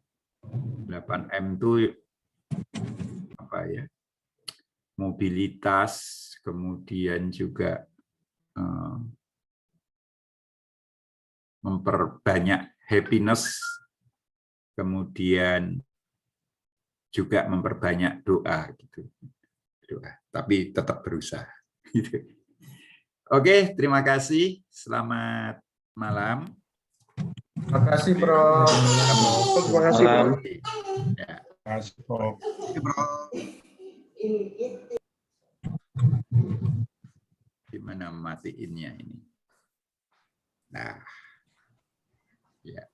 8M itu apa ya? Mobilitas, kemudian juga memperbanyak happiness, kemudian juga memperbanyak doa gitu. Doa, tapi tetap berusaha. Gitu. Oke, terima kasih. Selamat malam. Terima kasih, Bro. Terima kasih, Bro. Ya. Terima kasih, Bro. Gimana matiinnya ini? Nah, ya.